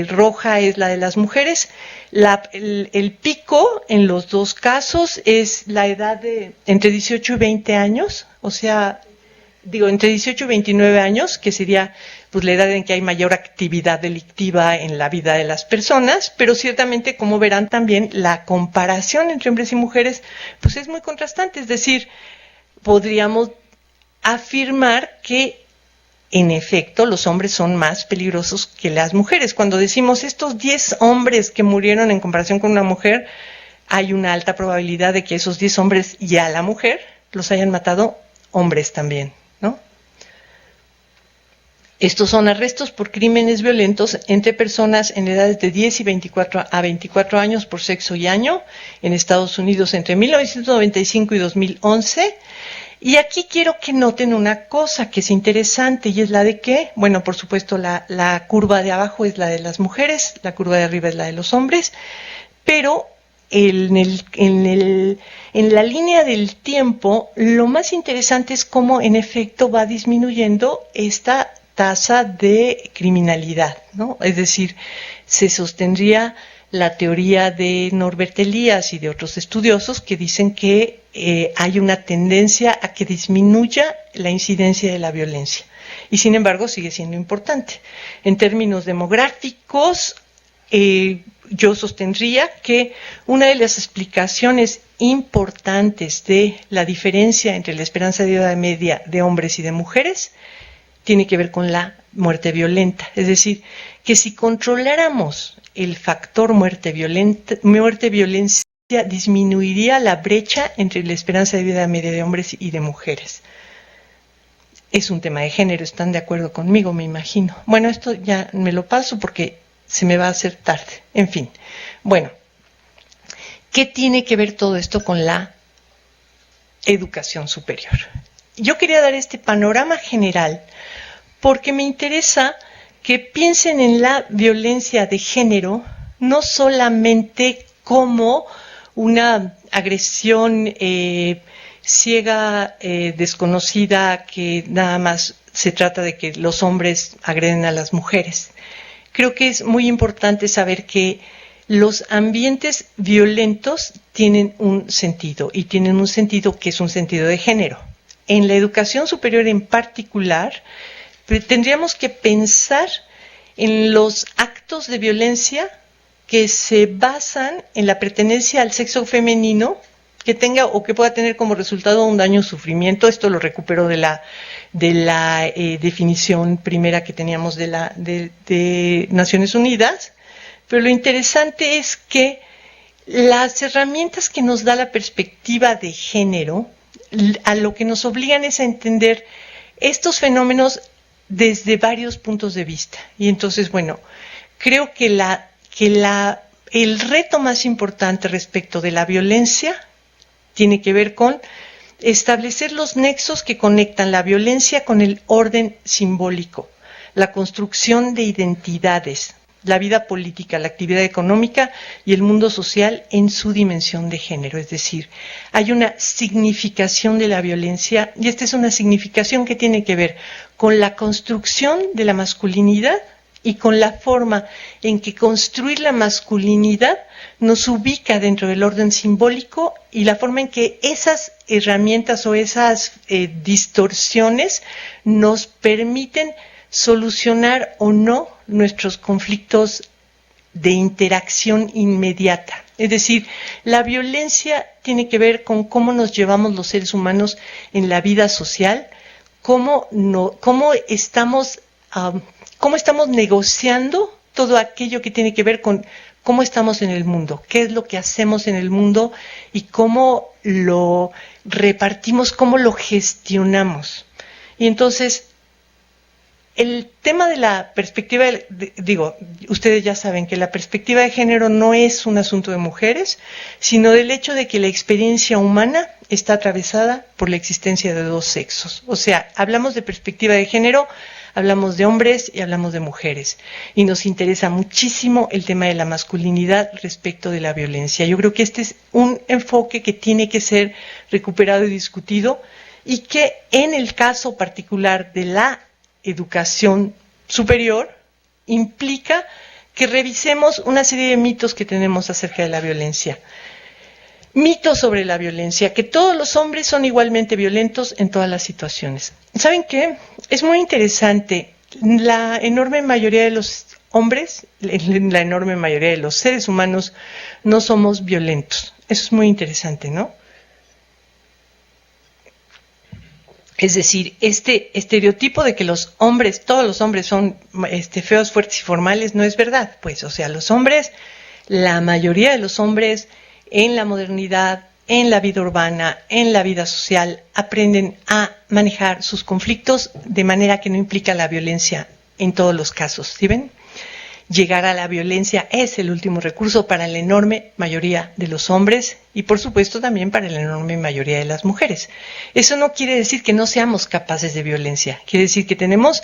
roja es la de las mujeres. El pico en los dos casos es la edad de entre 18 y 20 años, o sea, entre 18 y 29 años, que sería pues la edad en que hay mayor actividad delictiva en la vida de las personas, pero ciertamente, como verán también, la comparación entre hombres y mujeres pues es muy contrastante, es decir, podríamos afirmar que en efecto los hombres son más peligrosos que las mujeres. Cuando decimos estos 10 hombres que murieron en comparación con una mujer, hay una alta probabilidad de que esos 10 hombres y a la mujer los hayan matado hombres también, ¿no? Estos son arrestos por crímenes violentos entre personas en edades de 10 y 24 a 24 años por sexo y año en Estados Unidos entre 1995 y 2011. Y aquí quiero que noten una cosa que es interesante y es la de que, bueno, por supuesto la curva de abajo es la de las mujeres, la curva de arriba es la de los hombres, pero en la línea del tiempo lo más interesante es cómo en efecto va disminuyendo esta tasa de criminalidad, ¿no? Es decir, se sostendría la teoría de Norbert Elias y de otros estudiosos que dicen que hay una tendencia a que disminuya la incidencia de la violencia. Y sin embargo sigue siendo importante. En términos demográficos, yo sostendría que una de las explicaciones importantes de la diferencia entre la esperanza de vida media de hombres y de mujeres tiene que ver con la muerte violenta. Es decir, que si controláramos el factor muerte-violencia, disminuiría la brecha entre la esperanza de vida media de hombres y de mujeres. Es un tema de género, ¿están de acuerdo conmigo? Me imagino. Bueno, esto ya me lo paso porque se me va a hacer tarde. En fin, bueno, ¿qué tiene que ver todo esto con la educación superior? Yo quería dar este panorama general porque me interesa que piensen en la violencia de género no solamente como una agresión ciega, desconocida, que nada más se trata de que los hombres agreden a las mujeres. Creo que es muy importante saber que los ambientes violentos tienen un sentido y tienen un sentido que es un sentido de género. En la educación superior en particular, tendríamos que pensar en los actos de violencia que se basan en la pertenencia al sexo femenino que tenga o que pueda tener como resultado un daño o sufrimiento. Esto lo recupero de la definición primera que teníamos de Naciones Unidas. Pero lo interesante es que las herramientas que nos da la perspectiva de género, a lo que nos obligan es a entender estos fenómenos desde varios puntos de vista. Y entonces, bueno, creo que el reto más importante respecto de la violencia tiene que ver con establecer los nexos que conectan la violencia con el orden simbólico, la construcción de identidades, la vida política, la actividad económica y el mundo social en su dimensión de género. Es decir, hay una significación de la violencia y esta es una significación que tiene que ver con la construcción de la masculinidad y con la forma en que construir la masculinidad nos ubica dentro del orden simbólico y la forma en que esas herramientas o esas distorsiones nos permiten solucionar o no nuestros conflictos de interacción inmediata. Es decir, la violencia tiene que ver con cómo nos llevamos los seres humanos en la vida social, cómo estamos negociando todo aquello que tiene que ver con cómo estamos en el mundo, qué es lo que hacemos en el mundo y cómo lo repartimos, cómo lo gestionamos. Y entonces, el tema de la perspectiva, ustedes ya saben que la perspectiva de género no es un asunto de mujeres, sino del hecho de que la experiencia humana está atravesada por la existencia de dos sexos. O sea, hablamos de perspectiva de género, hablamos de hombres y hablamos de mujeres. Y nos interesa muchísimo el tema de la masculinidad respecto de la violencia. Yo creo que este es un enfoque que tiene que ser recuperado y discutido y que en el caso particular de la educación superior implica que revisemos una serie de mitos que tenemos acerca de la violencia. Mitos sobre la violencia, que todos los hombres son igualmente violentos en todas las situaciones. ¿Saben qué? Es muy interesante. La enorme mayoría de los hombres, la enorme mayoría de los seres humanos, no somos violentos. Eso es muy interesante, ¿no? Es decir, este estereotipo de que los hombres, todos los hombres son feos, fuertes y formales, no es verdad. Pues, o sea, los hombres, la mayoría de los hombres en la modernidad, en la vida urbana, en la vida social, aprenden a manejar sus conflictos de manera que no implica la violencia en todos los casos. ¿Sí ven? Llegar a la violencia es el último recurso para la enorme mayoría de los hombres y por supuesto también para la enorme mayoría de las mujeres. Eso no quiere decir que no seamos capaces de violencia, quiere decir que tenemos,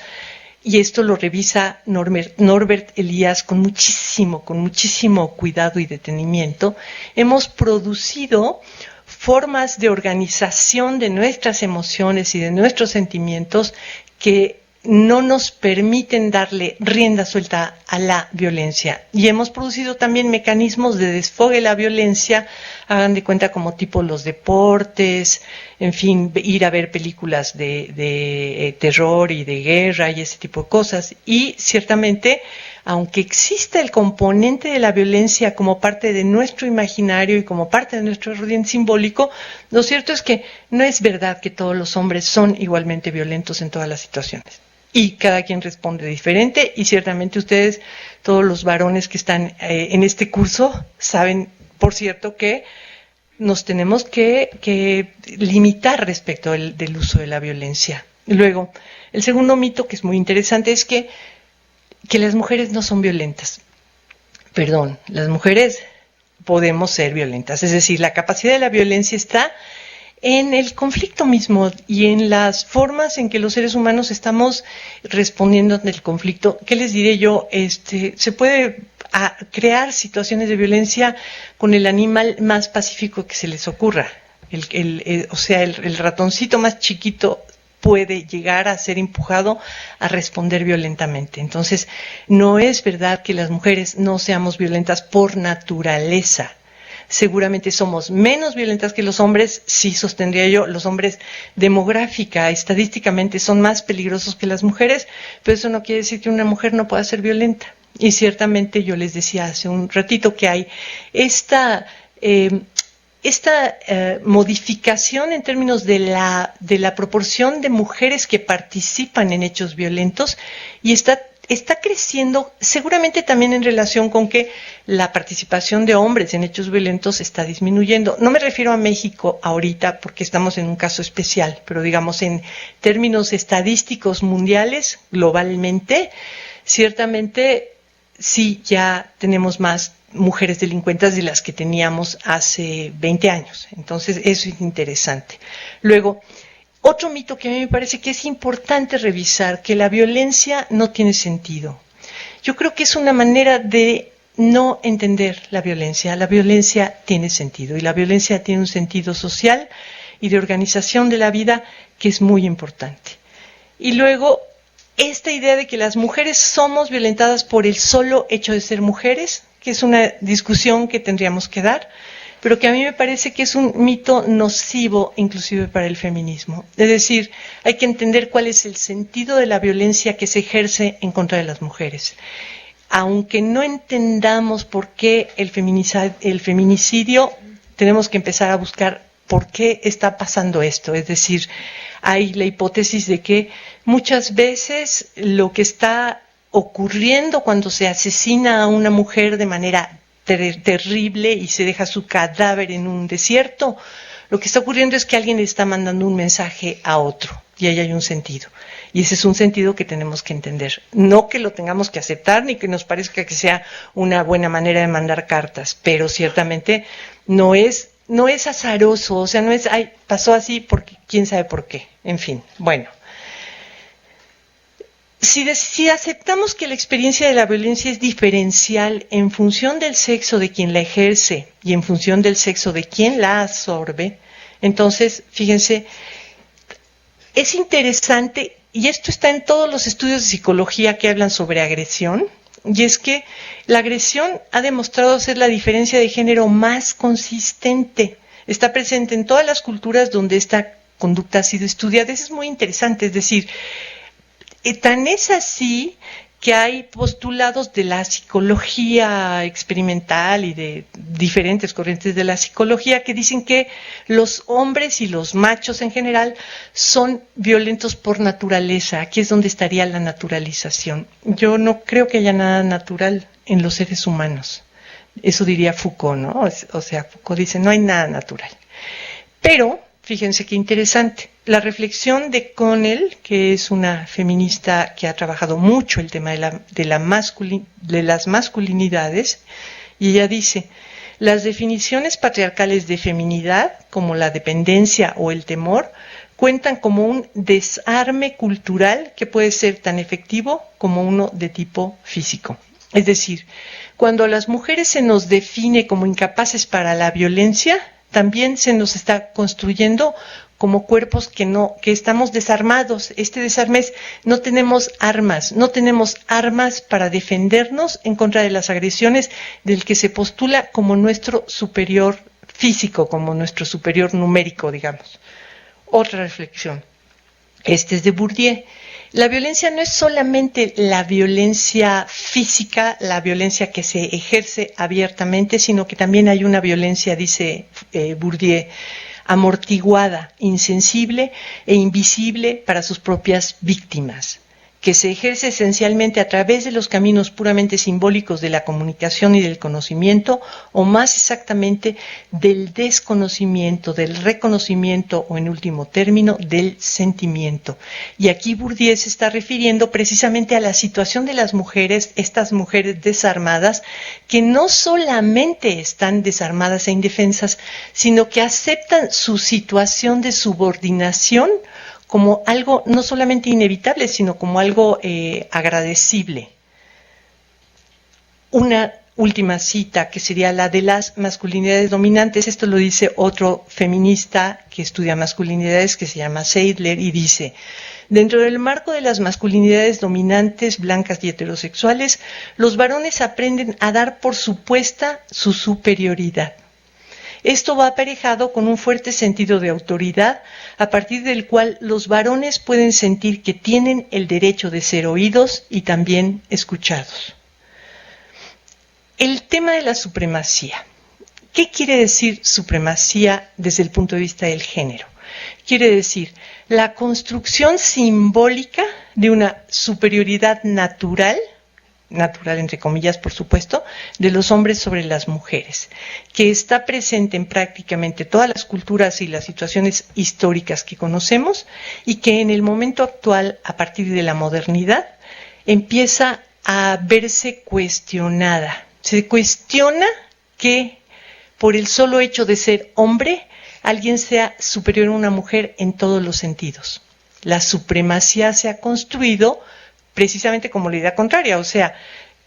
y esto lo revisa Norbert Elias con muchísimo cuidado y detenimiento, hemos producido formas de organización de nuestras emociones y de nuestros sentimientos que no nos permiten darle rienda suelta a la violencia. Y hemos producido también mecanismos de desfogue de la violencia, hagan de cuenta como tipo los deportes, en fin, ir a ver películas de terror y de guerra y ese tipo de cosas. Y ciertamente, aunque existe el componente de la violencia como parte de nuestro imaginario y como parte de nuestro orden simbólico, lo cierto es que no es verdad que todos los hombres son igualmente violentos en todas las situaciones. Y cada quien responde diferente y ciertamente ustedes, todos los varones que están en este curso, saben, por cierto, que nos tenemos que limitar respecto del uso de la violencia. Luego, el segundo mito que es muy interesante es que las mujeres no son violentas. Perdón, las mujeres podemos ser violentas. Es decir, la capacidad de la violencia está en el conflicto mismo y en las formas en que los seres humanos estamos respondiendo ante el conflicto. ¿Qué les diré yo? Se puede crear situaciones de violencia con el animal más pacífico que se les ocurra. El ratoncito más chiquito puede llegar a ser empujado a responder violentamente. Entonces, no es verdad que las mujeres no seamos violentas por naturaleza. Seguramente somos menos violentas que los hombres, sí sostendría yo, los hombres demográfica, estadísticamente son más peligrosos que las mujeres, pero eso no quiere decir que una mujer no pueda ser violenta. Y ciertamente yo les decía hace un ratito que hay esta modificación en términos de la proporción de mujeres que participan en hechos violentos y está creciendo seguramente también en relación con que la participación de hombres en hechos violentos está disminuyendo. No me refiero a México ahorita porque estamos en un caso especial, pero digamos en términos estadísticos mundiales, globalmente, ciertamente sí ya tenemos más mujeres delincuentes de las que teníamos hace 20 años. Entonces eso es interesante. Luego, otro mito que a mí me parece que es importante revisar, que la violencia no tiene sentido. yo creo que es una manera de no entender la violencia. La violencia tiene sentido y la violencia tiene un sentido social y de organización de la vida que es muy importante. Y luego, esta idea de que las mujeres somos violentadas por el solo hecho de ser mujeres, que es una discusión que tendríamos que dar, pero que a mí me parece que es un mito nocivo inclusive para el feminismo. Es decir, hay que entender cuál es el sentido de la violencia que se ejerce en contra de las mujeres. Aunque no entendamos por qué el feminicidio, tenemos que empezar a buscar por qué está pasando esto. Es decir, hay la hipótesis de que muchas veces lo que está ocurriendo cuando se asesina a una mujer de manera terrible y se deja su cadáver en un desierto, lo que está ocurriendo es que alguien le está mandando un mensaje a otro y ahí hay un sentido. Y ese es un sentido que tenemos que entender. No que lo tengamos que aceptar ni que nos parezca que sea una buena manera de mandar cartas, pero ciertamente no es azaroso, o sea, no es, ay, pasó así porque quién sabe por qué. En fin, bueno. Si aceptamos que la experiencia de la violencia es diferencial en función del sexo de quien la ejerce y en función del sexo de quien la absorbe, entonces, fíjense, es interesante, y esto está en todos los estudios de psicología que hablan sobre agresión, y es que la agresión ha demostrado ser la diferencia de género más consistente. Está presente en todas las culturas donde esta conducta ha sido estudiada. Eso es muy interesante, es decir, tan es así que hay postulados de la psicología experimental y de diferentes corrientes de la psicología que dicen que los hombres y los machos en general son violentos por naturaleza. Aquí es donde estaría la naturalización. Yo no creo que haya nada natural en los seres humanos. Eso diría Foucault, ¿no? O sea, Foucault dice, no hay nada natural. Pero, fíjense qué interesante, la reflexión de Connell, que es una feminista que ha trabajado mucho el tema de las masculinidades, y ella dice, las definiciones patriarcales de feminidad, como la dependencia o el temor, cuentan como un desarme cultural que puede ser tan efectivo como uno de tipo físico. Es decir, cuando a las mujeres se nos define como incapaces para la violencia, también se nos está construyendo como cuerpos que estamos desarmados. Este desarme es, no tenemos armas para defendernos en contra de las agresiones del que se postula como nuestro superior físico, como nuestro superior numérico, digamos. Otra reflexión. Este es de Bourdieu. La violencia no es solamente la violencia física, la violencia que se ejerce abiertamente, sino que también hay una violencia, dice Bourdieu, amortiguada, insensible e invisible para sus propias víctimas, que se ejerce esencialmente a través de los caminos puramente simbólicos de la comunicación y del conocimiento, o más exactamente del desconocimiento, del reconocimiento o en último término del sentimiento. Y aquí Bourdieu se está refiriendo precisamente a la situación de las mujeres, estas mujeres desarmadas, que no solamente están desarmadas e indefensas, sino que aceptan su situación de subordinación como algo no solamente inevitable, sino como algo agradecible. Una última cita, que sería la de las masculinidades dominantes. Esto lo dice otro feminista que estudia masculinidades, que se llama Seidler, y dice, dentro del marco de las masculinidades dominantes, blancas y heterosexuales, los varones aprenden a dar por supuesta su superioridad. Esto va aparejado con un fuerte sentido de autoridad, a partir del cual los varones pueden sentir que tienen el derecho de ser oídos y también escuchados. El tema de la supremacía. ¿Qué quiere decir supremacía desde el punto de vista del género? Quiere decir la construcción simbólica de una superioridad natural entre comillas, por supuesto, de los hombres sobre las mujeres, que está presente en prácticamente todas las culturas y las situaciones históricas que conocemos y que en el momento actual, a partir de la modernidad, empieza a verse cuestionada. Se cuestiona que por el solo hecho de ser hombre, alguien sea superior a una mujer en todos los sentidos. La supremacía se ha construido precisamente como la idea contraria, o sea,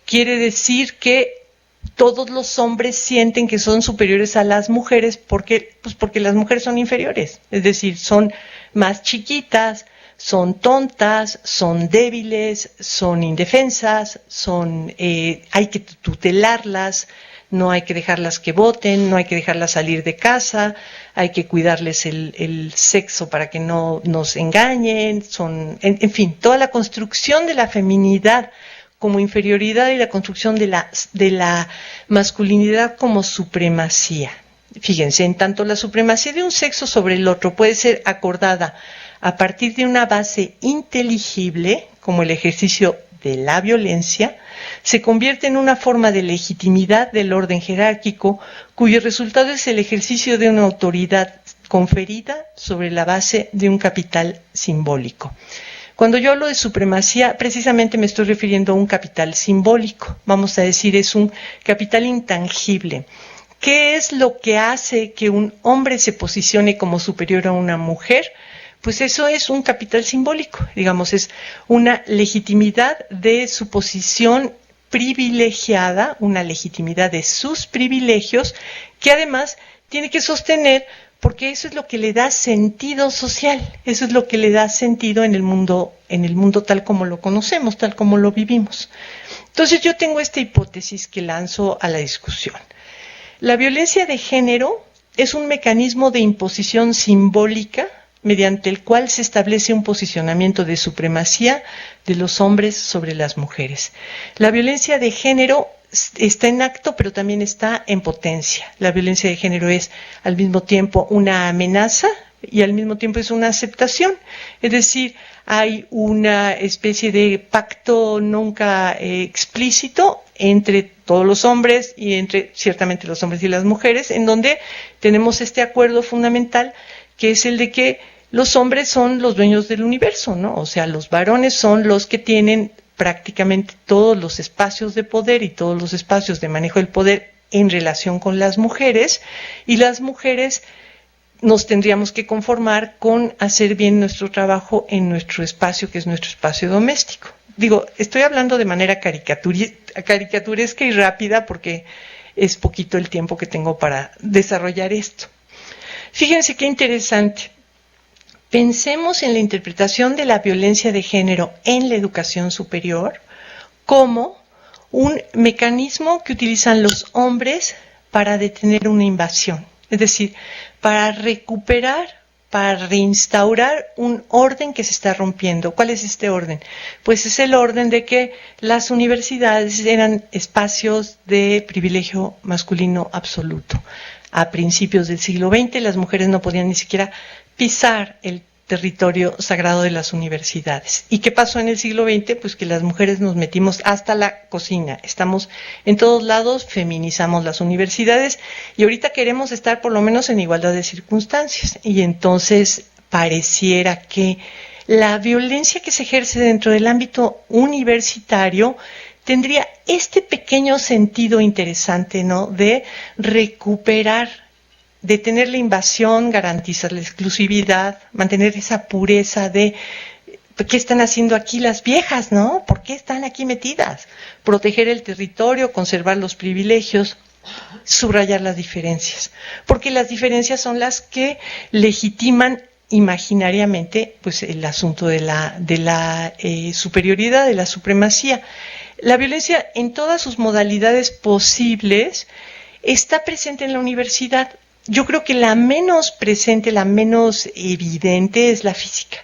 quiere decir que todos los hombres sienten que son superiores a las mujeres porque las mujeres son inferiores, es decir, son más chiquitas, son tontas, son débiles, son indefensas, hay que tutelarlas, no hay que dejarlas que voten, no hay que dejarlas salir de casa, hay que cuidarles el sexo para que no nos engañen, en fin, toda la construcción de la feminidad como inferioridad y la construcción de la masculinidad como supremacía. Fíjense, en tanto la supremacía de un sexo sobre el otro puede ser acordada a partir de una base inteligible, como el ejercicio de la violencia, se convierte en una forma de legitimidad del orden jerárquico, cuyo resultado es el ejercicio de una autoridad conferida sobre la base de un capital simbólico. Cuando yo hablo de supremacía, precisamente me estoy refiriendo a un capital simbólico. Vamos a decir, es un capital intangible. ¿Qué es lo que hace que un hombre se posicione como superior a una mujer? Pues eso es un capital simbólico, digamos, es una legitimidad de su posición privilegiada, una legitimidad de sus privilegios, que además tiene que sostener, porque eso es lo que le da sentido social, eso es lo que le da sentido en el mundo tal como lo conocemos, tal como lo vivimos. Entonces yo tengo esta hipótesis que lanzo a la discusión. La violencia de género es un mecanismo de imposición simbólica mediante el cual se establece un posicionamiento de supremacía de los hombres sobre las mujeres. La violencia de género está en acto, pero también está en potencia. La violencia de género es al mismo tiempo una amenaza y al mismo tiempo es una aceptación. Es decir, hay una especie de pacto nunca explícito entre todos los hombres y entre ciertamente los hombres y las mujeres, en donde tenemos este acuerdo fundamental que es el de que los hombres son los dueños del universo, ¿no? O sea, los varones son los que tienen prácticamente todos los espacios de poder y todos los espacios de manejo del poder en relación con las mujeres, y las mujeres nos tendríamos que conformar con hacer bien nuestro trabajo en nuestro espacio, que es nuestro espacio doméstico. Digo, estoy hablando de manera caricaturesca y rápida porque es poquito el tiempo que tengo para desarrollar esto. Fíjense qué interesante. Pensemos en la interpretación de la violencia de género en la educación superior como un mecanismo que utilizan los hombres para detener una invasión, es decir, para recuperar, para reinstaurar un orden que se está rompiendo. ¿Cuál es este orden? Pues es el orden de que las universidades eran espacios de privilegio masculino absoluto. A principios del siglo XX las mujeres no podían ni siquiera pisar el territorio sagrado de las universidades. ¿Y qué pasó en el siglo XX? Pues que las mujeres nos metimos hasta la cocina. Estamos en todos lados, feminizamos las universidades y ahorita queremos estar por lo menos en igualdad de circunstancias. Y entonces pareciera que la violencia que se ejerce dentro del ámbito universitario tendría este pequeño sentido interesante, ¿no? De recuperar, detener la invasión, garantizar la exclusividad, mantener esa pureza de ¿qué están haciendo aquí las viejas, no? ¿Por qué están aquí metidas? Proteger el territorio, conservar los privilegios, subrayar las diferencias, porque las diferencias son las que legitiman imaginariamente pues el asunto de la superioridad, de la supremacía. La violencia en todas sus modalidades posibles está presente en la universidad. Yo creo que la menos presente, la menos evidente es la física.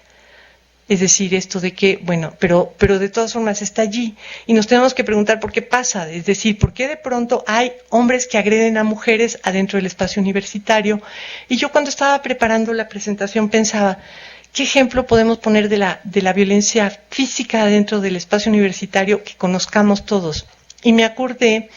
Es decir, esto de que, bueno, pero de todas formas está allí. Y nos tenemos que preguntar por qué pasa. Es decir, por qué de pronto hay hombres que agreden a mujeres adentro del espacio universitario. Y yo cuando estaba preparando la presentación pensaba, ¿qué ejemplo podemos poner de la violencia física dentro del espacio universitario que conozcamos todos? Y me acordé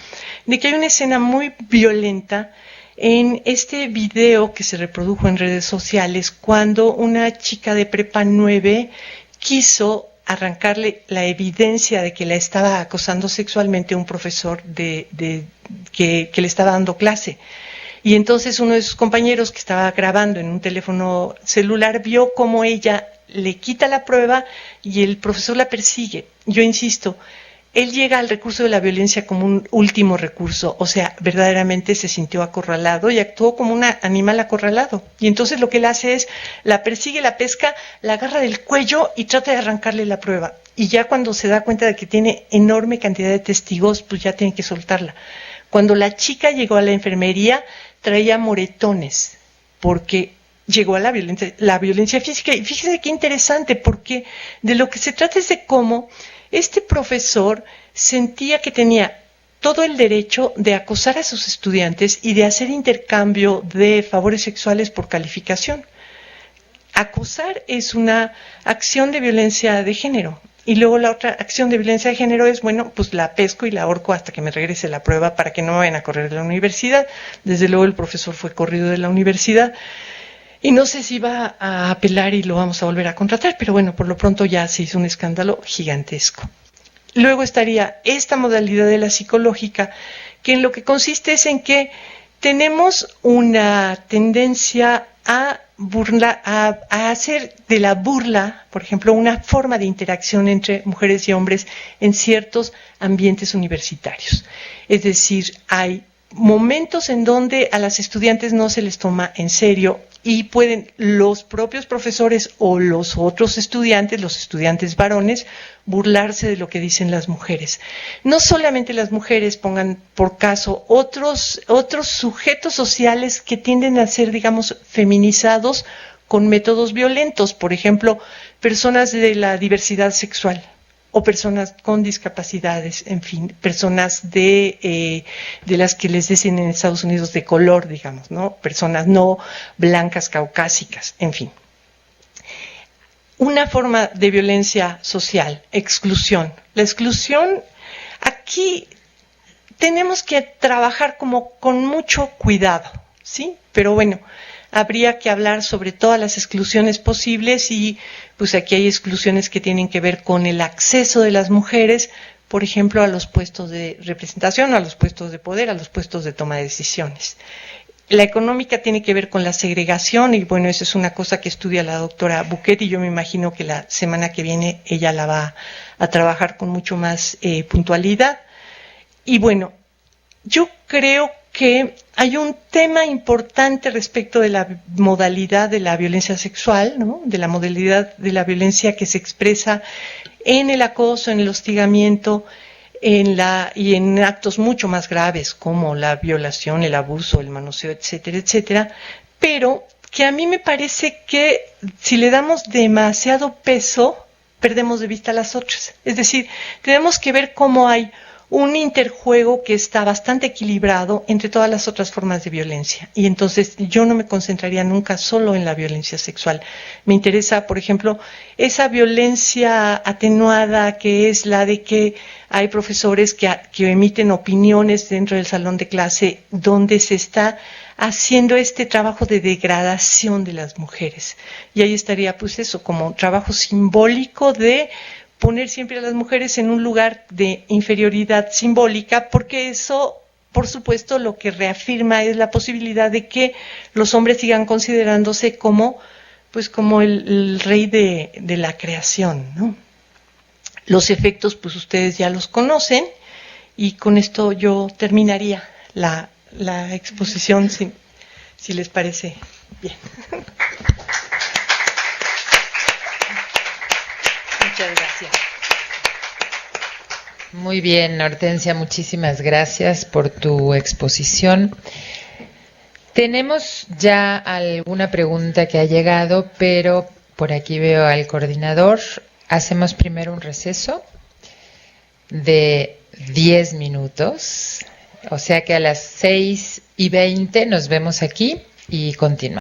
de que hay una escena muy violenta en este video que se reprodujo en redes sociales cuando una chica de prepa 9 quiso arrancarle la evidencia de que la estaba acosando sexualmente a un profesor que le estaba dando clase. Y entonces uno de sus compañeros que estaba grabando en un teléfono celular vio cómo ella le quita la prueba y el profesor la persigue. Yo insisto, él llega al recurso de la violencia como un último recurso, o sea, verdaderamente se sintió acorralado y actuó como un animal acorralado. Y entonces lo que él hace es, la persigue, la pesca, la agarra del cuello y trata de arrancarle la prueba. Y ya cuando se da cuenta de que tiene enorme cantidad de testigos, pues ya tiene que soltarla. Cuando la chica llegó a la enfermería, traía moretones, porque llegó a la violencia física. Y fíjense qué interesante, porque de lo que se trata es de cómo este profesor sentía que tenía todo el derecho de acosar a sus estudiantes y de hacer intercambio de favores sexuales por calificación. Acosar es una acción de violencia de género. Y luego la otra acción de violencia de género es, bueno, pues la pesco y la ahorco hasta que me regrese la prueba para que no me vayan a correr de la universidad. Desde luego el profesor fue corrido de la universidad. Y no sé si va a apelar y lo vamos a volver a contratar, pero bueno, por lo pronto ya se hizo un escándalo gigantesco. Luego estaría esta modalidad de la psicológica, que en lo que consiste es en que tenemos una tendencia a hacer de la burla, por ejemplo, una forma de interacción entre mujeres y hombres en ciertos ambientes universitarios. Es decir, hay momentos en donde a las estudiantes no se les toma en serio y pueden los propios profesores o los otros estudiantes, los estudiantes varones, burlarse de lo que dicen las mujeres. No solamente las mujeres, pongan por caso otros sujetos sociales que tienden a ser, digamos, feminizados con métodos violentos, por ejemplo, personas de la diversidad sexual o personas con discapacidades, en fin, personas de las que les dicen en Estados Unidos de color, digamos, ¿no? Personas no blancas, caucásicas, en fin. Una forma de violencia social, exclusión. La exclusión, aquí tenemos que trabajar como con mucho cuidado, ¿sí? Pero bueno, habría que hablar sobre todas las exclusiones posibles y pues aquí hay exclusiones que tienen que ver con el acceso de las mujeres, por ejemplo, a los puestos de representación, a los puestos de poder, a los puestos de toma de decisiones. La económica tiene que ver con la segregación y bueno, eso es una cosa que estudia la doctora Buquet y yo me imagino que la semana que viene ella la va a trabajar con mucho más puntualidad. Y bueno, yo creo que hay un tema importante respecto de la modalidad de la violencia sexual, ¿no? De la modalidad de la violencia que se expresa en el acoso, en el hostigamiento, y en actos mucho más graves como la violación, el abuso, el manoseo, etcétera, etcétera, pero que a mí me parece que si le damos demasiado peso, perdemos de vista las otras. Es decir, tenemos que ver cómo hay un interjuego que está bastante equilibrado entre todas las otras formas de violencia. Y entonces yo no me concentraría nunca solo en la violencia sexual. Me interesa, por ejemplo, esa violencia atenuada que es la de que hay profesores que emiten opiniones dentro del salón de clase donde se está haciendo este trabajo de degradación de las mujeres. Y ahí estaría pues eso, como un trabajo simbólico de poner siempre a las mujeres en un lugar de inferioridad simbólica, porque eso, por supuesto, lo que reafirma es la posibilidad de que los hombres sigan considerándose como, pues, como el rey de la creación, ¿no? Los efectos, pues, ustedes ya los conocen, y con esto yo terminaría la exposición, si les parece bien. Muchas gracias. Muy bien, Hortensia, muchísimas gracias por tu exposición. Tenemos ya alguna pregunta que ha llegado, pero por aquí veo al coordinador. Hacemos primero un receso de 10 minutos, o sea que a las 6:20 nos vemos aquí y continuamos.